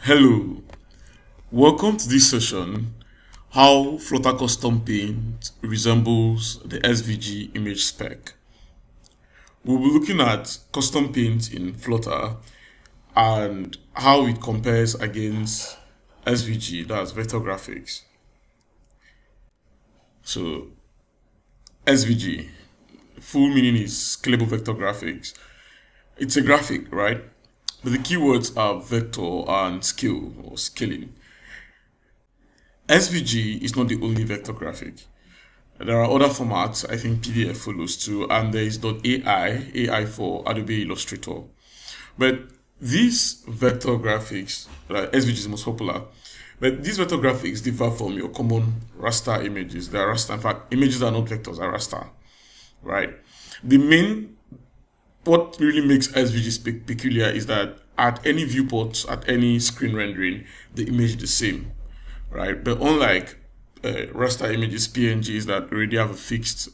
Hello, welcome to this session, how Flutter Custom Paint resembles the SVG Image Spec. We'll be looking at Custom Paint in Flutter and how it compares against SVG, that's Vector Graphics. So, SVG, full meaning is Scalable Vector Graphics. It's a graphic, right? But the keywords are vector and scale or scaling. SVG is not the only vector graphic. There are other formats, I think PDF follows too, and there is .ai for Adobe Illustrator. But these vector graphics, SVG is the most popular, but these vector graphics differ from your common raster images. They are raster, in fact, images are not vectors, are raster, right? What really makes SVG peculiar is that at any viewport, at any screen rendering, the image is the same, right? But unlike raster images, PNGs that already have a fixed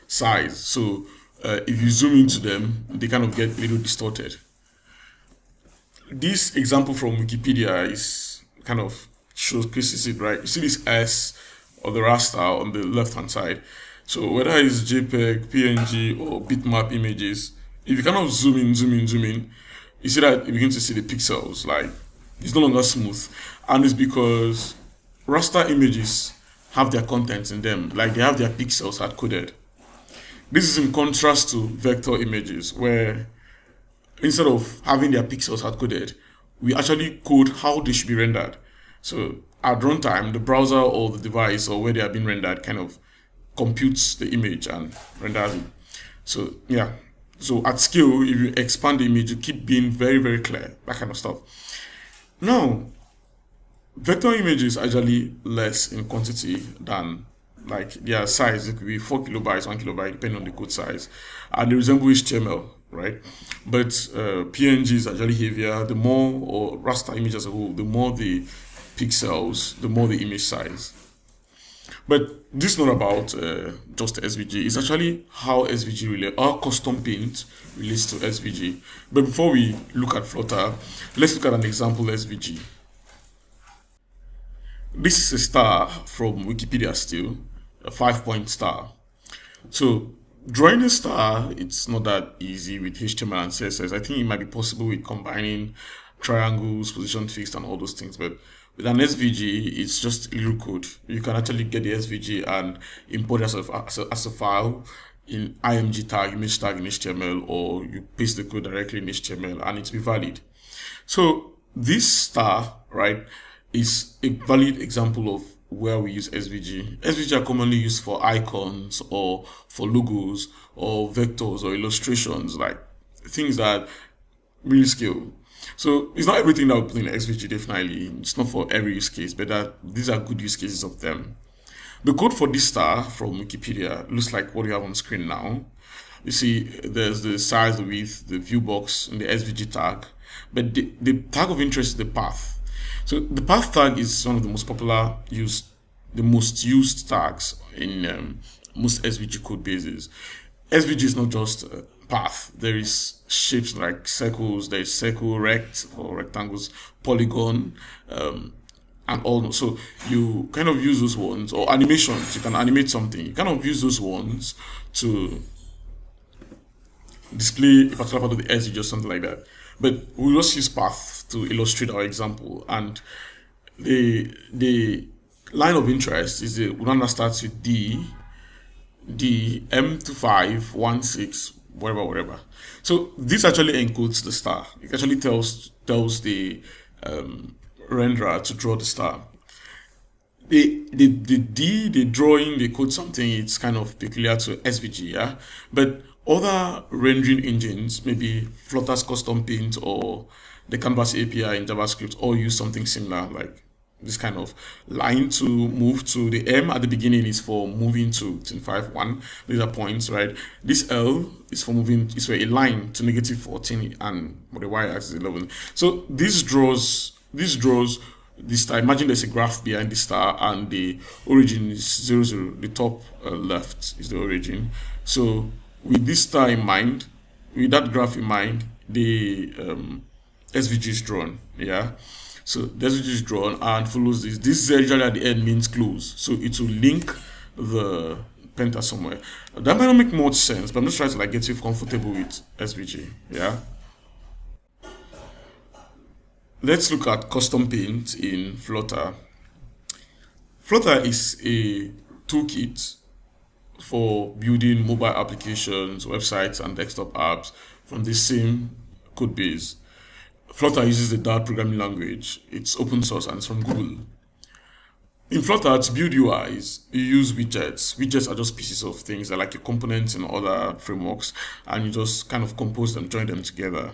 size, so if you zoom into them, they kind of get a little distorted. This example from Wikipedia is kind of showcases it, right? You see this S or the raster on the left-hand side. So whether it's JPEG, PNG, or bitmap images, if you kind of zoom in, you see that you begin to see the pixels, like it's no longer smooth. And it's because raster images have their contents in them, like they have their pixels hard coded. This is in contrast to vector images, where instead of having their pixels hard coded, we actually code how they should be rendered. So at runtime, the browser or the device or where they are being rendered kind of computes the image and renders it. So yeah, so at scale, if you expand the image, you keep being very, very clear, that kind of stuff. Now, vector images are actually less in quantity than like their size. It could be 4 kilobytes, 1 kilobyte, depending on the code size, and they resemble HTML, right? But PNG is actually heavier. The more, or raster image as a whole, the more the pixels, the more the image size. But this is not about just SVG. It's actually how SVG relates, how custom paint relates to SVG. But before we look at Flutter, let's look at an example SVG. This is a star from Wikipedia still, a 5-point star. So drawing a star, it's not that easy with HTML and CSS. I think it might be possible with combining triangles, position fixed, and all those things. But with an SVG, it's just a little code. You can actually get the SVG and import it as a file in img tag, image tag in HTML, or you paste the code directly in HTML and it's be valid. So this star, right, is a valid example of where we use SVG. SVG are commonly used for icons or for logos or vectors or illustrations, like things that really scale. So it's not everything that we put in SVG, definitely. It's not for every use case, but these are good use cases of them. The code for this star from Wikipedia looks like what you have on screen now. You see there's the size, the width, the view box, and the SVG tag. But the tag of interest is the path. So the path tag is one of the most popular the most used tags in most SVG code bases. SVG is not just path. There is shapes like circles. There is circle, rect for rectangles, polygon, and all. So you kind of use those ones, or animations. You can animate something. You kind of use those ones to display a particular part of the SVG or something like that. But we'll just use path to illustrate our example. And the line of interest is the one that starts with D M2516 whatever. So this actually encodes the star. It actually tells the renderer to draw the star. The drawing, they code something. It's kind of peculiar to SVG, yeah. But other rendering engines, maybe Flutter's Custom Paint or the Canvas API in JavaScript, all use something similar, like this kind of line to move to. The M at the beginning is for moving to 25.1. These are points, right? This L is for moving, is for a line to -14, and the y-axis is 11. So this draws this star. Imagine there's a graph behind the star and the origin is 0, 0. The top left is the origin. So with this star in mind, with that graph in mind, the SVG is drawn. Yeah. So the SVG is drawn and follows this. This Z usually at the end means close. So it will link the penta somewhere. That might not make much sense, but I'm just trying to like get you comfortable with SVG. Yeah. Let's look at custom paint in Flutter. Flutter is a toolkit for building mobile applications, websites, and desktop apps from the same code base. Flutter uses the Dart programming language. It's open source and it's from Google. In Flutter, to build UIs, you use widgets. Widgets are just pieces of things. They're like your components in other frameworks, and you just kind of compose them, join them together.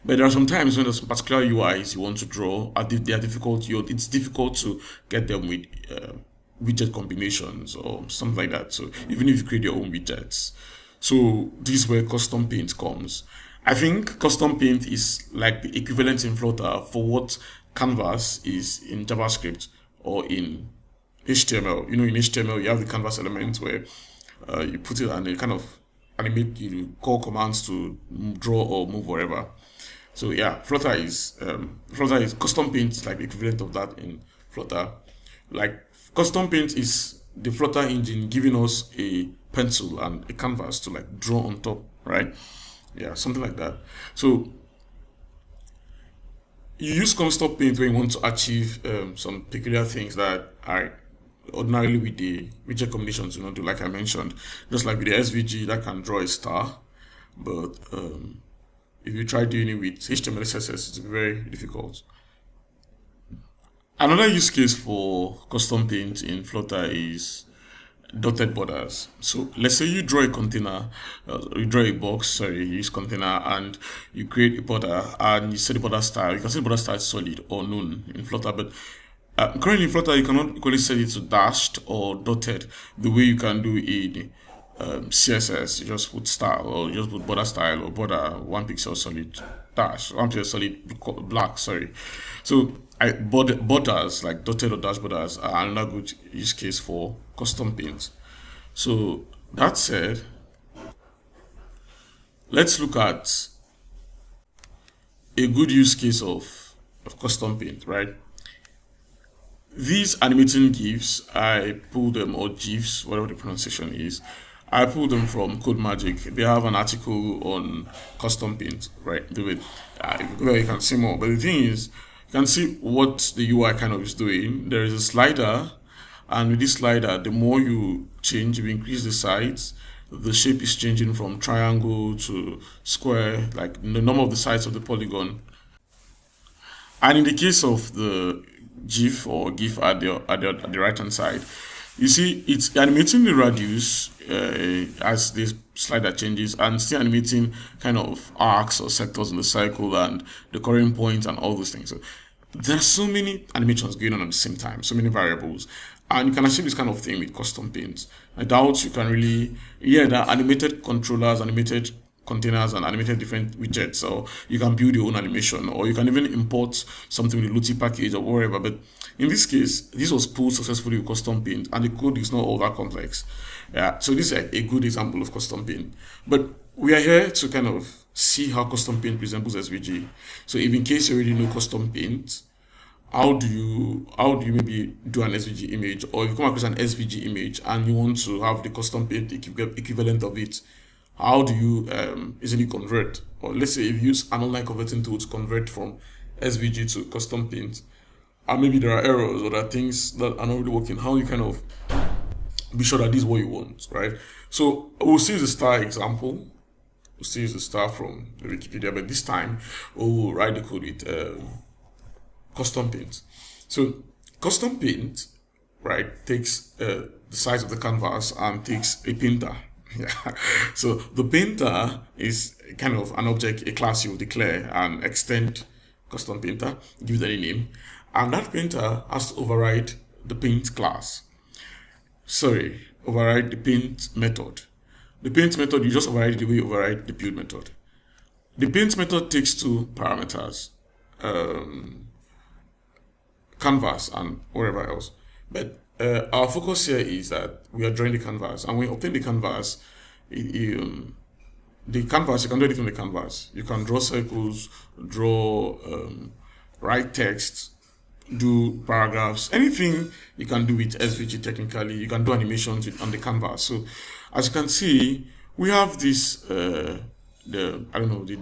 But there are some times when there's some particular UIs you want to draw, they are difficult. It's difficult to get them with widget combinations or something like that. So even if you create your own widgets, so this is where custom paint comes. I think custom paint is like the equivalent in Flutter for what canvas is in JavaScript or in HTML. You know, in HTML you have the canvas element where you put it and it kind of animate, you call commands to draw or move wherever. So yeah, Flutter is custom paint is like the equivalent of that in Flutter. Like custom paint is the Flutter engine giving us a pencil and a canvas to like draw on top, right? Yeah, something like that. So you use custom paint when you want to achieve some peculiar things that are ordinarily with the widget combinations, do, like I mentioned. Just like with the SVG that can draw a star, but if you try doing it with HTML CSS, it's very difficult. Another use case for custom paint in Flutter is dotted borders. So let's say you draw a container, you draw a box, you use container and you create a border and you set the border style. You can set the border style solid or none in Flutter, but currently in Flutter you cannot equally set it to dashed or dotted the way you can do in CSS. You just put style or you just put border style or border 1 pixel solid dash, 1 pixel solid black, So borders like dotted or dash borders are another good use case for custom paint. So that said, let's look at a good use case of custom paint, right? These animating GIFs, I pulled them, or GIFs, whatever the pronunciation is, I pulled them from Code Magic. They have an article on custom paint, right? Do it. If you go there, you can see more. But the thing is, you can see what the UI kind of is doing. There is a slider, and with this slider, the more you change, you increase the size, the shape is changing from triangle to square, like the number of the sides of the polygon. And in the case of the GIF or GIF at the right hand side, you see it's animating the radius as the slider changes, and still animating kind of arcs or sectors in the cycle and the current points and all those things. So there are so many animations going on at the same time, so many variables, and you can achieve this kind of thing with custom paint. I doubt you can really, there are animated controllers, animated containers, and animated different widgets, so you can build your own animation, or you can even import something with a Lottie package or whatever. But in this case, this was pulled successfully with custom paint, and the code is not all that complex. Yeah, so this is a good example of custom paint. But we are here to kind of see how custom paint resembles SVG. So if in case you already know custom paint, how do you maybe do an SVG image, or if you come across an SVG image and you want to have the custom paint equivalent of it, how do you easily convert? Or let's say if you use an online converting tool to convert from SVG to custom paint, and maybe there are errors or there are things that are not really working, how you kind of be sure that this is what you want, right? So we'll see the star example. We'll see the star from the Wikipedia, but this time we'll write the code with custom paint. So custom paint, right, takes the size of the canvas and takes a painter. Yeah. So the painter is kind of an object, a class you declare and extend custom painter, give it any name, and that painter has to override the paint class. Override the paint method. The paint method, you just override the way you override the build method. The paint method takes two parameters, canvas and whatever else. But our focus here is that we are drawing the canvas, and when we obtain the canvas, the canvas, you can do anything on the canvas. You can draw circles, draw, write text, do paragraphs, anything you can do with SVG technically. You can do animations on the canvas. So as you can see, we have this, the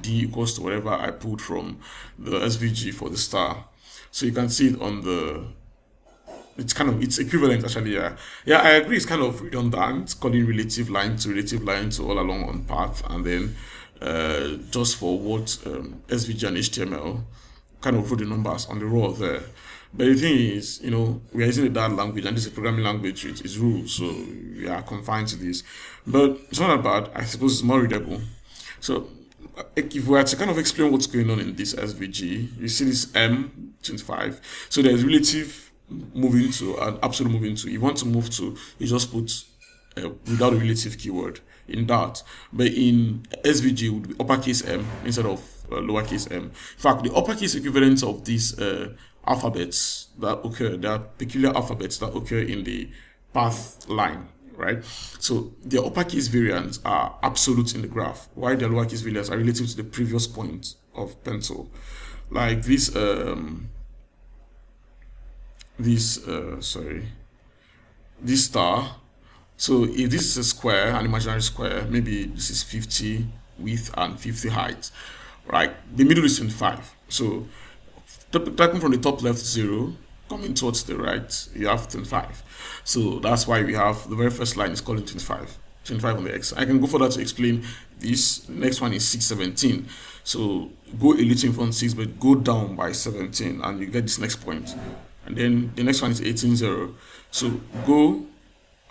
D equals to whatever I pulled from the SVG for the star. So you can see it on the, it's equivalent actually, yeah. Yeah, I agree, it's kind of redundant, calling relative line to all along on path, and then just for what SVG and HTML kind of put the numbers on the row there. But the thing is, we are using a Dart language, and this is a programming language with its rules, so we are confined to this. But it's not that bad. I suppose it's more readable. So if we were to kind of explain what's going on in this SVG, you see this M25. So there's relative moving to and absolute moving to. If you want to move to, you just put without a relative keyword in Dart. But in SVG, it would be uppercase M instead of lowercase m. In fact, the uppercase equivalent of these alphabets that occur, there are peculiar alphabets that occur in the path line, right? So the uppercase variants are absolute in the graph, while the lowercase variants are relative to the previous point of pencil. Like this, this star. So if this is a square, an imaginary square, maybe this is 50 width and 50 height, right? The middle is 25. So taking from the top left 0, coming towards the right, you have 25. So that's why we have the very first line is calling 25 on the x. I can go further to explain this. The next one is 617. So go a little in front 6, but go down by 17, and you get this next point. And then the next one is 18.0. So go,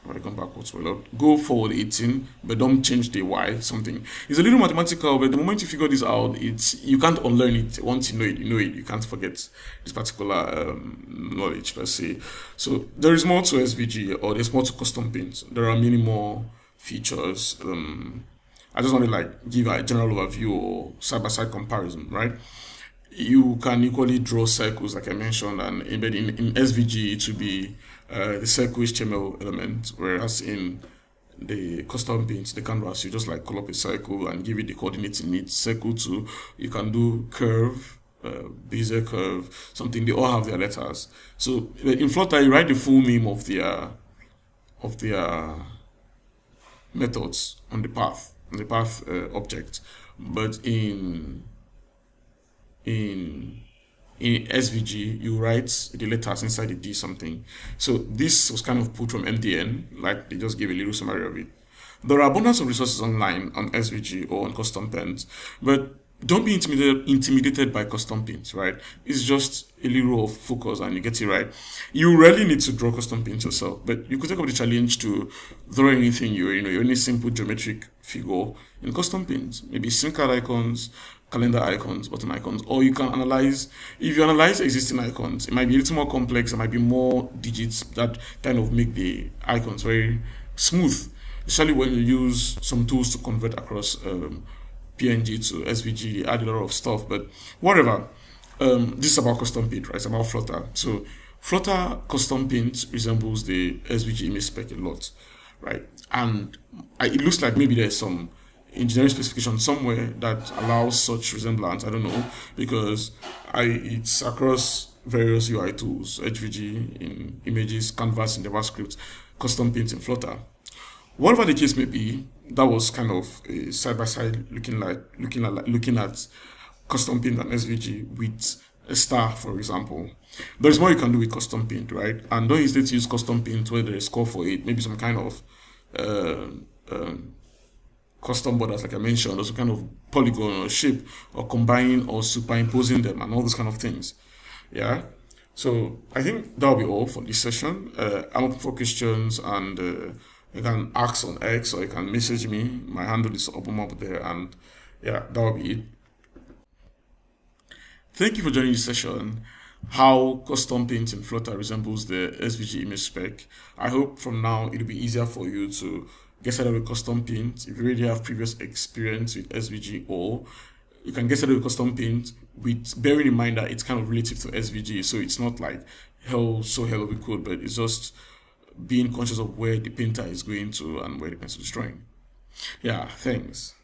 I come backwards, go forward 18, but don't change the y something. It's a little mathematical, but the moment you figure this out, you can't unlearn it. Once you know it, you can't forget this particular knowledge per se. So there is more to SVG, or there's more to CustomPaint. There are many more features. I just want to give a general overview or side-by-side comparison, right? You can equally draw circles, like I mentioned, and embed in SVG to be the circle HTML element, whereas in the CustomPaint, the canvas, you just call up a circle and give it the coordinates it needs. Circle 2, you can do curve, Bezier curve, something. They all have their letters. So in Flutter, you write the full name of their methods on the path object, but in SVG, you write the letters inside the D something. So this was kind of put from MDN, they just gave a little summary of it. There are abundance of resources online on SVG or on CustomPaint, but don't be intimidated by CustomPaint, right? It's just a little of focus and you get it right. You really need to draw CustomPaint yourself, but you could take up the challenge to draw anything any simple geometric figure in CustomPaint. Maybe SIM card icons, calendar icons, button icons, or you can analyze. If you analyze existing icons, it might be a little more complex. It might be more digits that kind of make the icons very smooth, especially when you use some tools to convert across PNG to SVG, add a lot of stuff, but whatever. This is about CustomPaint, right? It's about Flutter. So Flutter CustomPaint resembles the SVG Image Spec a lot, right? And it looks like maybe there's some engineering specification somewhere that allows such resemblance. I don't know, because it's across various UI tools, HVG in images, Canvas in JavaScript, CustomPaint in Flutter. Whatever the case may be, that was kind of a side-by-side looking at CustomPaint and SVG with a star, for example. There's more you can do with CustomPaint, right? And don't hesitate to use CustomPaint where there is score for it, maybe some kind of custom borders, like I mentioned, or some kind of polygon or shape, or combining or superimposing them, and all those kind of things. Yeah. So I think that'll be all for this session. I'm open for questions, and you can ask on X, or you can message me. My handle is Obumuneme there, and yeah, that'll be it. Thank you for joining this session. How CustomPaint in Flutter resembles the SVG Image Spec. I hope from now it'll be easier for you to get started with CustomPaint if you already have previous experience with SVG, or you can get started with CustomPaint with bearing in mind that it's kind of relative to SVG, so it's not like hell of a code, but it's just being conscious of where the painter is going to and where the pencil is drawing. Yeah, thanks.